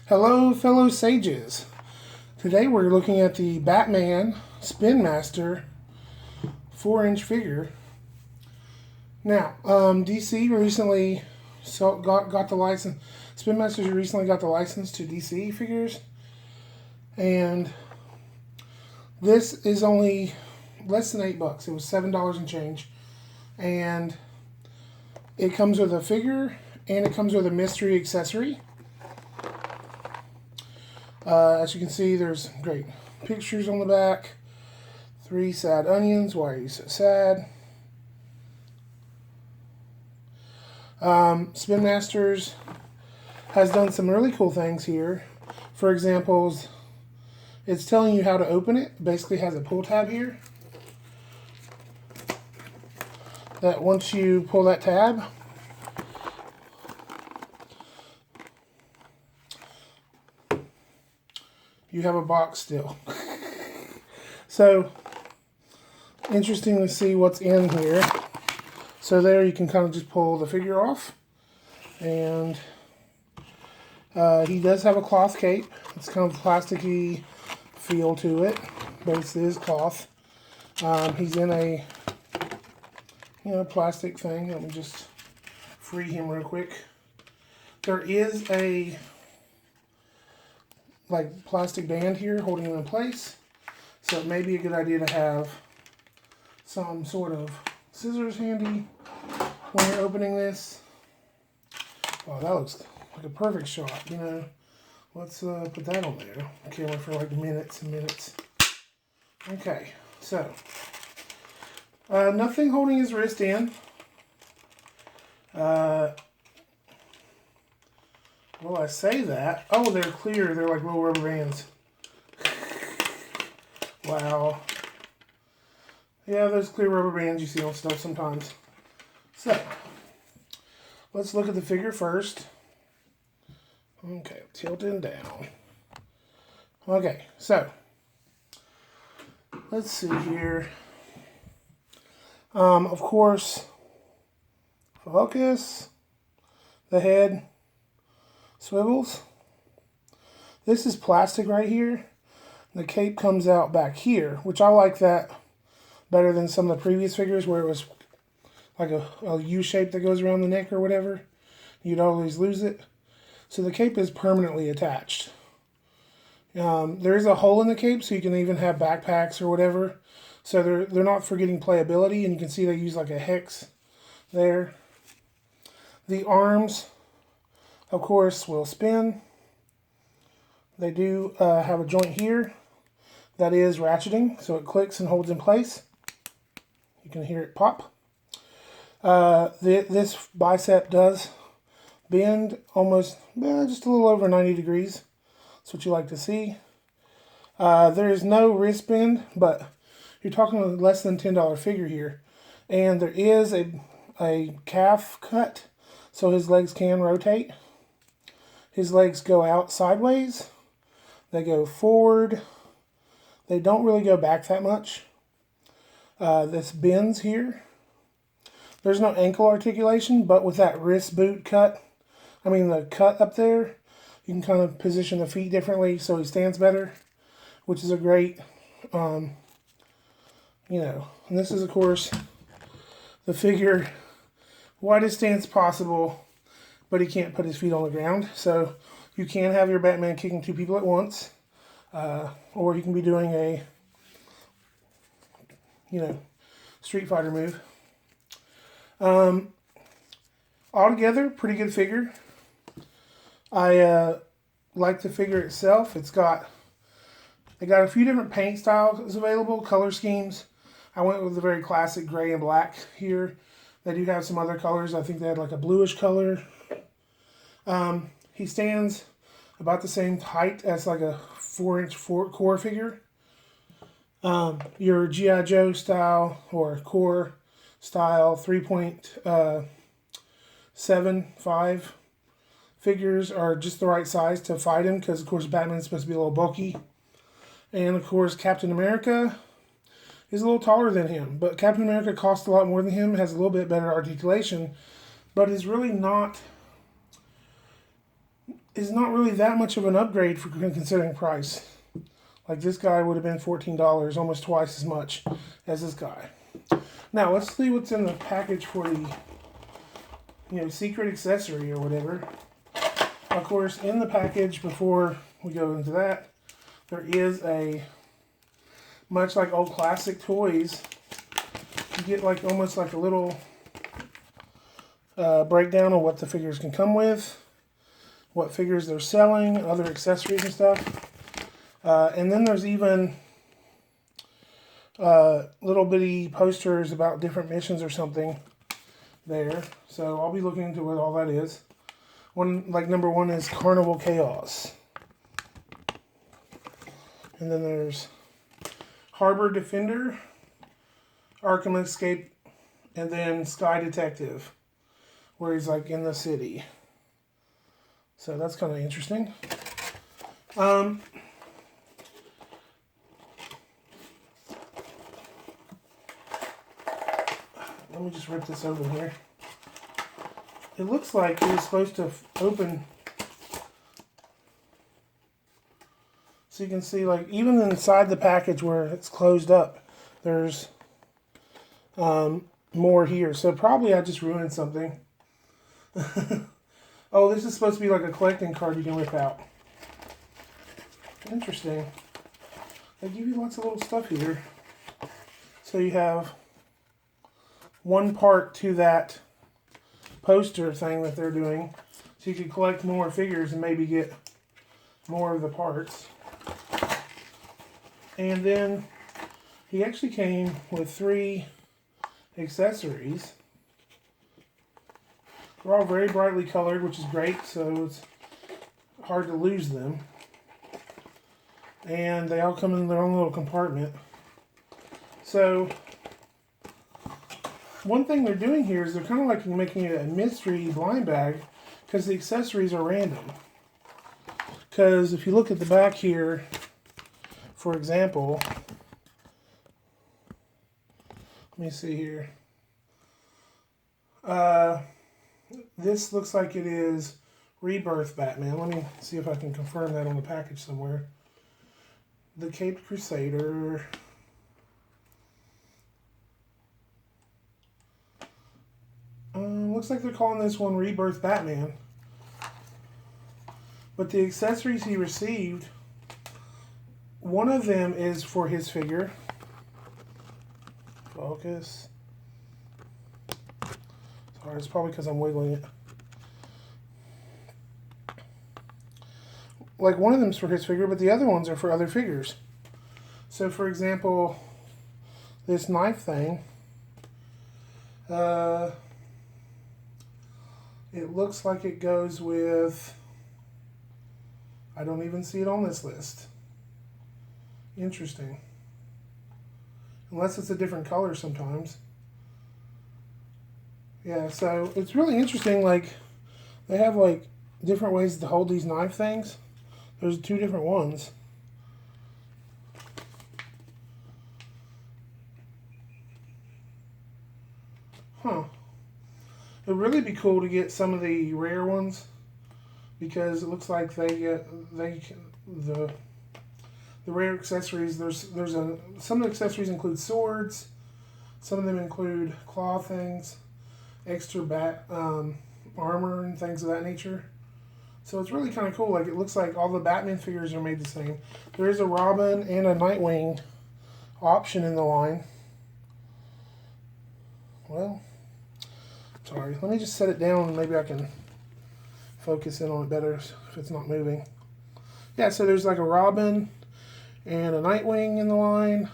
Hello, fellow sages. Today we're looking at the Batman Spinmaster 4-inch figure. Now, DC recently got the license. Spinmasters recently got the license to DC figures, and this is only less than $8. It was $7 and change, and it comes with a figure and it comes with a mystery accessory. As you can see, there's great pictures on the back. 3 sad onions. Why are you so sad? Spin Masters has done some really cool things here. For example, it's telling you how to open it. Basically has a pull tab here. That once you pull that tab, you have a box still. So, interesting to see what's in here. So there you can kind of just pull the figure off. And he does have a cloth cape. It's kind of plasticky feel to it, but it is cloth. He's in a plastic thing. Let me just free him real quick. There is a plastic band here holding him in place, so it may be a good idea to have some sort of scissors handy when you're opening this. Wow, that looks like a perfect shot. Let's put that on there. Camera for like minutes and minutes. Okay, so nothing holding his wrist in. Well, I say that. Oh, they're clear. They're like little rubber bands. Wow. Yeah, those clear rubber bands you see on stuff sometimes. So, let's look at the figure first. Okay, tilting down. Okay, so, let's see here. Of course, focus, the head swivels. This is plastic right here. The cape comes out back here, which I like that better than some of the previous figures where it was like a U shape that goes around the neck or whatever. You'd always lose it. So the cape is permanently attached. There is a hole in the cape, so you can even have backpacks or whatever. So they're not forgetting playability, and you can see they use like a hex there. The arms, of course, will spin. They do have a joint here that is ratcheting, so it clicks and holds in place. You can hear it pop. This bicep does bend almost, just a little over 90 degrees. That's what you like to see. There is no wrist bend, but you're talking about less than $10 figure here. And there is a calf cut, so his legs can rotate. His legs go out sideways. They go forward. They don't really go back that much. This bends here. There's no ankle articulation, but with that wrist boot cut, the cut up there, you can kind of position the feet differently so he stands better, which is a great, and this is, of course, the figure, widest stance possible, but he can't put his feet on the ground. So you can have your Batman kicking 2 people at once, or you can be doing a, Street Fighter move. Altogether, pretty good figure. I like the figure itself. They got a few different paint styles available, color schemes. I went with the very classic gray and black here. They do have some other colors. I think they had like a bluish color. He stands about the same height as like a 4-inch core figure. Your G.I. Joe style or core style 3.75 figures are just the right size to fight him, because of course Batman's supposed to be a little bulky. And of course Captain America is a little taller than him, but Captain America costs a lot more than him, has a little bit better articulation, but is really not is not really that much of an upgrade for considering price. Like this guy would have been $14, almost twice as much as this guy. Now let's see what's in the package for the, secret accessory or whatever. Of course, in the package, before we go into that, there is a, much like old classic toys, you get like almost like a little breakdown of what the figures can come with, what figures they're selling, other accessories and stuff. And then there's even little bitty posters about different missions or something there. So I'll be looking into what all that is. Number one is Carnival Chaos. And then there's Harbor Defender, Arkham Escape, and then Sky Detective, where he's like in the city. So that's kind of interesting. Let me just rip this open here. It looks like it was supposed to open, so you can see, like, even inside the package where it's closed up, there's more here. So probably I just ruined something. Oh, this is supposed to be like a collecting card you can rip out. Interesting. They give you lots of little stuff here. So you have one part to that poster thing that they're doing, so you can collect more figures and maybe get more of the parts. And then he actually came with 3 accessories. They're all very brightly colored, which is great, so it's hard to lose them. And they all come in their own little compartment. So one thing they're doing here is they're kind of like making it a mystery blind bag, because the accessories are random. Because if you look at the back here, for example, let me see here. This looks like it is Rebirth Batman. Let me see if I can confirm that on the package somewhere. The Caped Crusader. Looks like they're calling this one Rebirth Batman. But the accessories he received, one of them is for his figure. Focus. Sorry, it's probably because I'm wiggling it. Like, one of them's for his figure, but the other ones are for other figures. So, for example, this knife thing, it looks like it goes with, I don't even see it on this list. Interesting. Unless it's a different color sometimes. Yeah, so it's really interesting. Like, they have like different ways to hold these knife things. There's 2 different ones. Huh. It'd really be cool to get some of the rare ones, because it looks like the rare accessories. Some of the accessories include swords. Some of them include claw things, extra bat armor and things of that nature. So it's really kind of cool. Like, it looks like all the Batman figures are made the same. There is a Robin and a Nightwing option in the line. Well, sorry. Let me just set it down and maybe I can focus in on it better if it's not moving. Yeah, so there's like a Robin and a Nightwing in the line.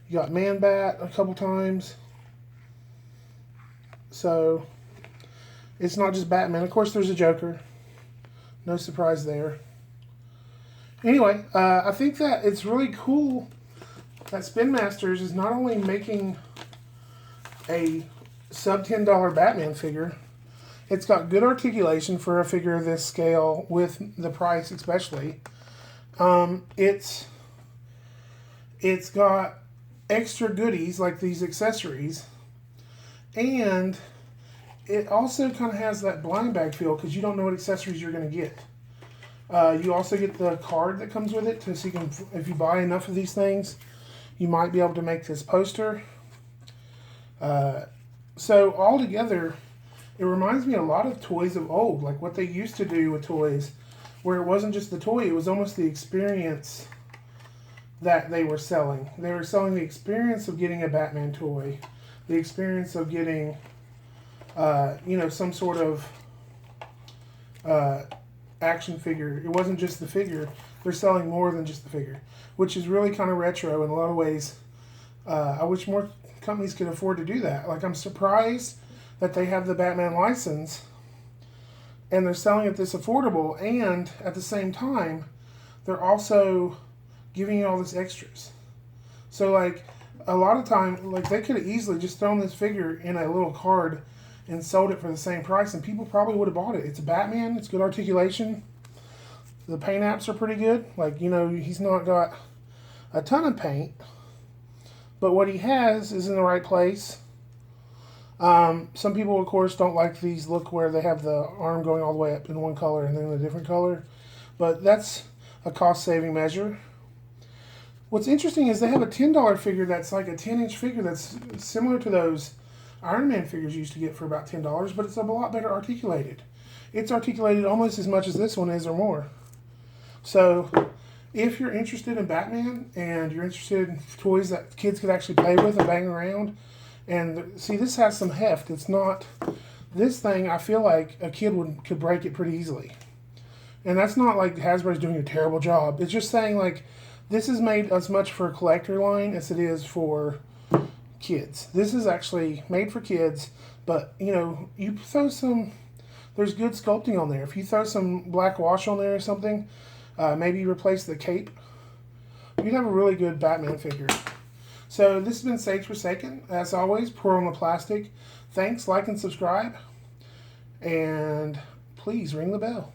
You got Man-Bat a couple times. So it's not just Batman. Of course, there's a Joker. No surprise there. Anyway, I think that it's really cool that Spin Masters is not only making a sub $10 Batman figure, it's got good articulation for a figure of this scale with the price especially. It's got extra goodies like these accessories, and it also kind of has that blind bag feel because you don't know what accessories you're going to get. You also get the card that comes with it, so you can, if you buy enough of these things, you might be able to make this poster. So all together, it reminds me a lot of toys of old, like what they used to do with toys, where it wasn't just the toy, it was almost the experience that they were selling. They were selling the experience of getting a Batman toy, the experience of getting, some sort of action figure. It wasn't just the figure. They're selling more than just the figure, which is really kind of retro in a lot of ways. I wish more companies could afford to do that. Like, I'm surprised that they have the Batman license and they're selling it this affordable, and at the same time, they're also giving you all this extras. So, like, a lot of time, like, they could have easily just thrown this figure in a little card and sold it for the same price, and people probably would have bought it. It's a Batman. It's good articulation. The paint apps are pretty good. Like, he's not got a ton of paint, but what he has is in the right place. Some people, of course, don't like these look where they have the arm going all the way up in one color and then a different color, but that's a cost-saving measure. What's interesting is they have a $10 figure that's like a 10-inch figure that's similar to those Iron Man figures you used to get for about $10, but it's a lot better articulated. It's articulated almost as much as this one is or more. So if you're interested in Batman and you're interested in toys that kids could actually play with and bang around, and see, this has some heft. It's not, this thing, I feel like a kid could break it pretty easily. And that's not like Hasbro's doing a terrible job. It's just saying, like, this is made as much for a collector line as it is for kids. This is actually made for kids, but, you throw some, there's good sculpting on there. If you throw some black wash on there or something, maybe you replace the cape, you'd have a really good Batman figure. So this has been Sage Forsaken. As always, pour on the plastic. Thanks, like, and subscribe. And please ring the bell.